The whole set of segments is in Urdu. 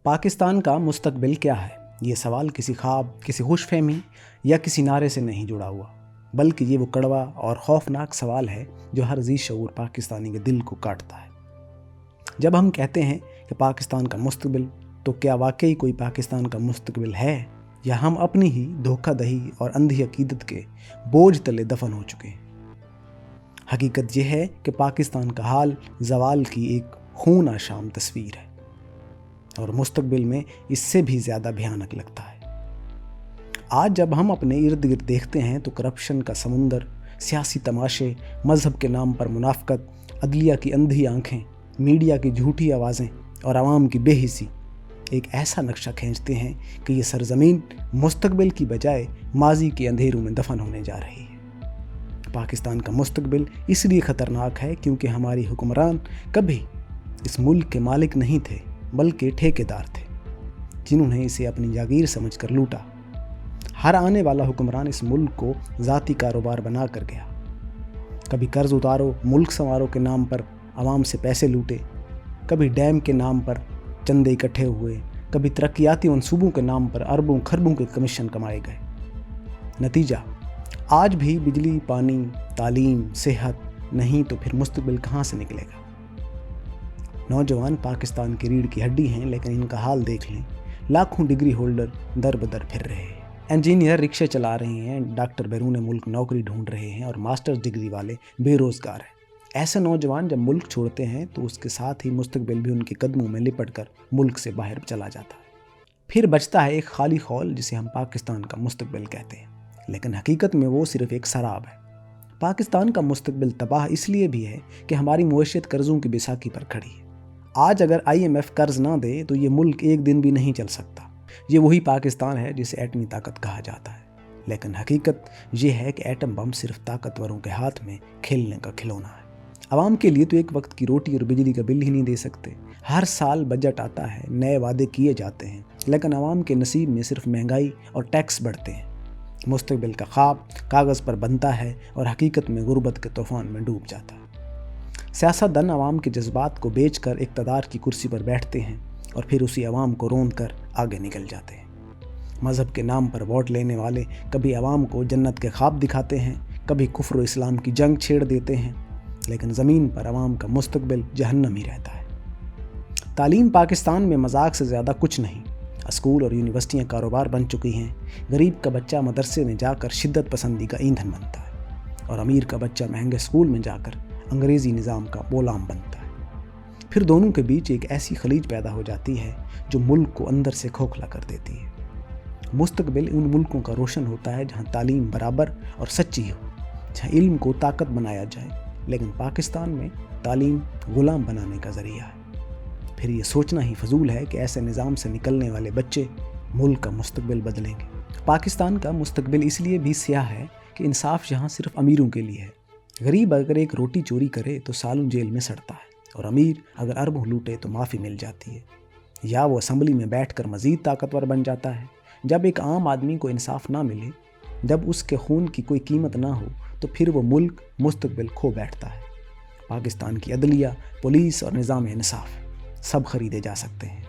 پاکستان کا مستقبل کیا ہے؟ یہ سوال کسی خواب، کسی خوش فہمی یا کسی نعرے سے نہیں جڑا ہوا، بلکہ یہ وہ کڑوا اور خوفناک سوال ہے جو ہر ذی شعور پاکستانی کے دل کو کاٹتا ہے۔ جب ہم کہتے ہیں کہ پاکستان کا مستقبل، تو کیا واقعی کوئی پاکستان کا مستقبل ہے، یا ہم اپنی ہی دھوکہ دہی اور اندھی عقیدت کے بوجھ تلے دفن ہو چکے ہیں؟ حقیقت یہ ہے کہ پاکستان کا حال زوال کی ایک خون آشام تصویر ہے، اور مستقبل میں اس سے بھی زیادہ بھیانک لگتا ہے۔ آج جب ہم اپنے ارد گرد دیکھتے ہیں تو کرپشن کا سمندر، سیاسی تماشے، مذہب کے نام پر منافقت، عدلیہ کی اندھی آنکھیں، میڈیا کی جھوٹی آوازیں اور عوام کی بے حسی ایک ایسا نقشہ کھینچتے ہیں کہ یہ سرزمین مستقبل کی بجائے ماضی کے اندھیروں میں دفن ہونے جا رہی ہے۔ پاکستان کا مستقبل اس لیے خطرناک ہے کیونکہ ہماری حکمران کبھی اس ملک کے مالک نہیں تھے، بلکہ ٹھیکیدار تھے، جنہوں نے اسے اپنی جاگیر سمجھ کر لوٹا۔ ہر آنے والا حکمران اس ملک کو ذاتی کاروبار بنا کر گیا۔ کبھی قرض اتارو ملک سنوارو کے نام پر عوام سے پیسے لوٹے، کبھی ڈیم کے نام پر چندے اکٹھے ہوئے، کبھی ترقیاتی منصوبوں کے نام پر اربوں خربوں کے کمیشن کمائے گئے۔ نتیجہ آج بھی بجلی، پانی، تعلیم، صحت نہیں تو پھر مستقبل کہاں سے نکلے گا؟ نوجوان پاکستان کی ریڑھ کی ہڈی ہیں، لیکن ان کا حال دیکھ لیں۔ لاکھوں ڈگری ہولڈر در بدر پھر رہے ہیں، انجینئر رکشے چلا رہے ہیں، ڈاکٹر بیرون ملک نوکری ڈھونڈ رہے ہیں، اور ماسٹرز ڈگری والے بے روزگار ہیں۔ ایسے نوجوان جب ملک چھوڑتے ہیں تو اس کے ساتھ ہی مستقبل بھی ان کے قدموں میں لپٹ کر ملک سے باہر چلا جاتا ہے۔ پھر بچتا ہے ایک خالی خول جسے ہم پاکستان کا مستقبل کہتے ہیں، لیکن حقیقت میں وہ صرف ایک سراب ہے۔ پاکستان کا مستقبل تباہ اس لیے بھی ہے کہ ہماری معیشت قرضوں کی بیساکھی پر کھڑی ہے۔ آج اگر IMF قرض نہ دے تو یہ ملک ایک دن بھی نہیں چل سکتا۔ یہ وہی پاکستان ہے جسے ایٹمی طاقت کہا جاتا ہے، لیکن حقیقت یہ ہے کہ ایٹم بم صرف طاقتوروں کے ہاتھ میں کھیلنے کا کھلونا ہے۔ عوام کے لیے تو ایک وقت کی روٹی اور بجلی کا بل ہی نہیں دے سکتے۔ ہر سال بجٹ آتا ہے، نئے وعدے کیے جاتے ہیں، لیکن عوام کے نصیب میں صرف مہنگائی اور ٹیکس بڑھتے ہیں۔ مستقبل کا خواب کاغذ پر بنتا ہے اور حقیقت میں غربت کے طوفان میں ڈوب جاتا ہے۔ سیاستدان عوام کے جذبات کو بیچ کر اقتدار کی کرسی پر بیٹھتے ہیں اور پھر اسی عوام کو روند کر آگے نکل جاتے ہیں۔ مذہب کے نام پر ووٹ لینے والے کبھی عوام کو جنت کے خواب دکھاتے ہیں، کبھی کفر و اسلام کی جنگ چھیڑ دیتے ہیں، لیکن زمین پر عوام کا مستقبل جہنم ہی رہتا ہے۔ تعلیم پاکستان میں مذاق سے زیادہ کچھ نہیں۔ اسکول اور یونیورسٹیاں کاروبار بن چکی ہیں۔ غریب کا بچہ مدرسے میں جا کر شدت پسندی کا ایندھن بنتا ہے، اور امیر کا بچہ مہنگے اسکول میں جا کر انگریزی نظام کا غلام بنتا ہے۔ پھر دونوں کے بیچ ایک ایسی خلیج پیدا ہو جاتی ہے جو ملک کو اندر سے کھوکھلا کر دیتی ہے۔ مستقبل ان ملکوں کا روشن ہوتا ہے جہاں تعلیم برابر اور سچی ہو، جہاں علم کو طاقت بنایا جائے، لیکن پاکستان میں تعلیم غلام بنانے کا ذریعہ ہے۔ پھر یہ سوچنا ہی فضول ہے کہ ایسے نظام سے نکلنے والے بچے ملک کا مستقبل بدلیں گے۔ پاکستان کا مستقبل اس لیے بھی سیاہ ہے کہ انصاف یہاں صرف امیروں کے لیے ہے۔ غریب اگر ایک روٹی چوری کرے تو سالوں جیل میں سڑتا ہے، اور امیر اگر اربوں لوٹے تو معافی مل جاتی ہے، یا وہ اسمبلی میں بیٹھ کر مزید طاقتور بن جاتا ہے۔ جب ایک عام آدمی کو انصاف نہ ملے، جب اس کے خون کی کوئی قیمت نہ ہو، تو پھر وہ ملک مستقبل کھو بیٹھتا ہے۔ پاکستان کی عدلیہ، پولیس اور نظام انصاف سب خریدے جا سکتے ہیں۔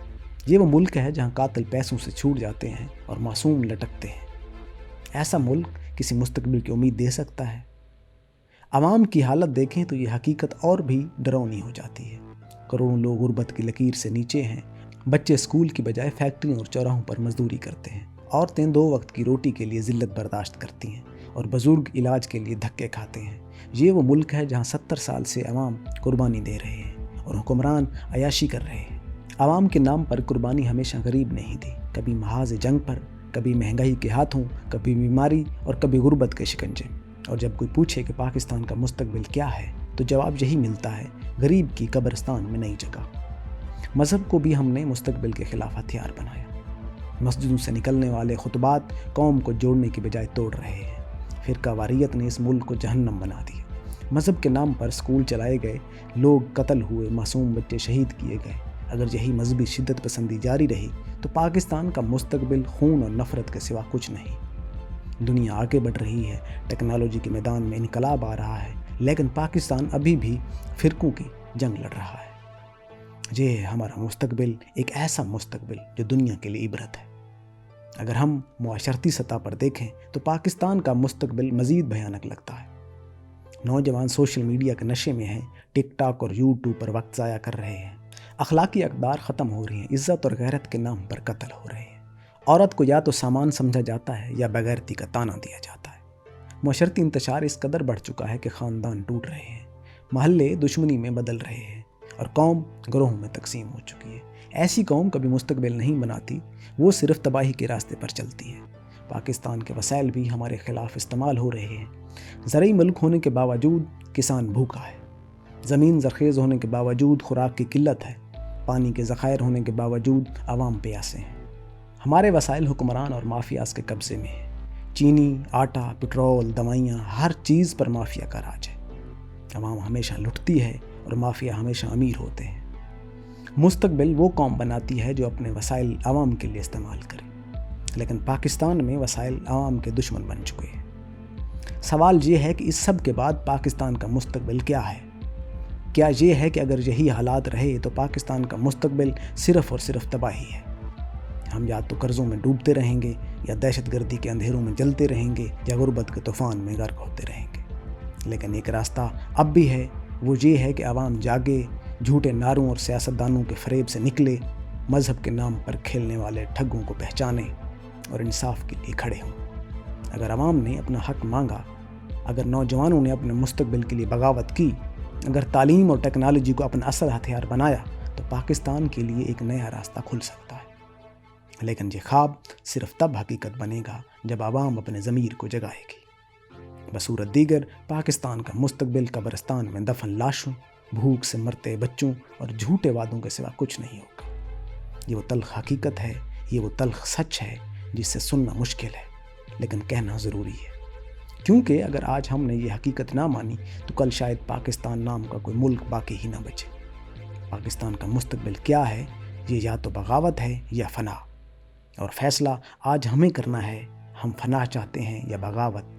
یہ وہ ملک ہے جہاں قاتل پیسوں سے چھوٹ جاتے ہیں اور معصوم لٹکتے ہیں۔ ایسا ملک کسی مستقبل کی امید دے سکتا ہے؟ عوام کی حالت دیکھیں تو یہ حقیقت اور بھی ڈراؤنی ہو جاتی ہے۔ کروڑوں لوگ غربت کی لکیر سے نیچے ہیں۔ بچے اسکول کی بجائے فیکٹریوں اور چوراہوں پر مزدوری کرتے ہیں۔ عورتیں 2 وقت کی روٹی کے لیے ذلت برداشت کرتی ہیں، اور بزرگ علاج کے لیے دھکے کھاتے ہیں۔ یہ وہ ملک ہے جہاں 70 سال سے عوام قربانی دے رہے ہیں اور حکمران عیاشی کر رہے ہیں۔ عوام کے نام پر قربانی ہمیشہ غریب نہیں دی، کبھی محاذ جنگ پر، کبھی مہنگائی کے ہاتھوں، کبھی بیماری اور کبھی غربت کے شکنجے۔ اور جب کوئی پوچھے کہ پاکستان کا مستقبل کیا ہے تو جواب یہی ملتا ہے: غریب کی قبرستان میں نئی جگہ۔ مذہب کو بھی ہم نے مستقبل کے خلاف ہتھیار بنایا۔ مسجدوں سے نکلنے والے خطبات قوم کو جوڑنے کی بجائے توڑ رہے ہیں۔ فرقہ واریت نے اس ملک کو جہنم بنا دیا۔ مذہب کے نام پر اسکول چلائے گئے، لوگ قتل ہوئے، معصوم بچے شہید کیے گئے۔ اگر یہی مذہبی شدت پسندی جاری رہی تو پاکستان کا مستقبل خون اور نفرت کے سوا کچھ نہیں۔ دنیا آگے بڑھ رہی ہے، ٹیکنالوجی کے میدان میں انقلاب آ رہا ہے، لیکن پاکستان ابھی بھی فرقوں کی جنگ لڑ رہا ہے۔ یہ ہے ہمارا مستقبل، ایک ایسا مستقبل جو دنیا کے لیے عبرت ہے۔ اگر ہم معاشرتی سطح پر دیکھیں تو پاکستان کا مستقبل مزید بھیانک لگتا ہے۔ نوجوان سوشل میڈیا کے نشے میں ہیں، ٹک ٹاک اور یوٹیوب پر وقت ضائع کر رہے ہیں، اخلاقی اقدار ختم ہو رہی ہیں، عزت اور غیرت کے نام پر قتل ہو رہے ہیں، عورت کو یا تو سامان سمجھا جاتا ہے یا بغیرتی کا طعنہ دیا جاتا ہے۔ معاشرتی انتشار اس قدر بڑھ چکا ہے کہ خاندان ٹوٹ رہے ہیں، محلے دشمنی میں بدل رہے ہیں اور قوم گروہوں میں تقسیم ہو چکی ہے۔ ایسی قوم کبھی مستقبل نہیں بناتی، وہ صرف تباہی کے راستے پر چلتی ہے۔ پاکستان کے وسائل بھی ہمارے خلاف استعمال ہو رہے ہیں۔ زرعی ملک ہونے کے باوجود کسان بھوکا ہے، زمین زرخیز ہونے کے باوجود خوراک کی قلت ہے، پانی کے ذخائر ہونے کے باوجود عوام پیاسے ہیں۔ ہمارے وسائل حکمران اور مافیاز کے قبضے میں ہیں۔ چینی، آٹا، پٹرول، دوائیاں، ہر چیز پر مافیا کا راج ہے۔ عوام ہمیشہ لٹتی ہے اور مافیا ہمیشہ امیر ہوتے ہیں۔ مستقبل وہ قوم بناتی ہے جو اپنے وسائل عوام کے لیے استعمال کرے، لیکن پاکستان میں وسائل عوام کے دشمن بن چکے ہیں۔ سوال یہ ہے کہ اس سب کے بعد پاکستان کا مستقبل کیا ہے؟ کیا یہ ہے کہ اگر یہی حالات رہے تو پاکستان کا مستقبل صرف اور صرف تباہی ہے؟ ہم یا تو قرضوں میں ڈوبتے رہیں گے، یا دہشت گردی کے اندھیروں میں جلتے رہیں گے، یا غربت کے طوفان میں غرق ہوتے رہیں گے۔ لیکن ایک راستہ اب بھی ہے، وہ یہ ہے کہ عوام جاگے، جھوٹے نعروں اور سیاستدانوں کے فریب سے نکلے، مذہب کے نام پر کھیلنے والے ٹھگوں کو پہچانے اور انصاف کے لیے کھڑے ہوں۔ اگر عوام نے اپنا حق مانگا، اگر نوجوانوں نے اپنے مستقبل کے لیے بغاوت کی، اگر تعلیم اور ٹیکنالوجی کو اپنا اصل ہتھیار بنایا، تو پاکستان کے لیے ایک نیا راستہ کھل سکتا ہے۔ لیکن یہ خواب صرف تب حقیقت بنے گا جب عوام اپنے ضمیر کو جگائے گی۔ بصورت دیگر پاکستان کا مستقبل قبرستان میں دفن لاشوں، بھوک سے مرتے بچوں اور جھوٹے وعدوں کے سوا کچھ نہیں ہوگا۔ یہ وہ تلخ حقیقت ہے، یہ وہ تلخ سچ ہے جس سے سننا مشکل ہے لیکن کہنا ضروری ہے، کیونکہ اگر آج ہم نے یہ حقیقت نہ مانی تو کل شاید پاکستان نام کا کوئی ملک باقی ہی نہ بچے۔ پاکستان کا مستقبل کیا ہے؟ یہ یا تو بغاوت ہے یا فنا، اور فیصلہ آج ہمیں کرنا ہے، ہم فنا چاہتے ہیں یا بغاوت۔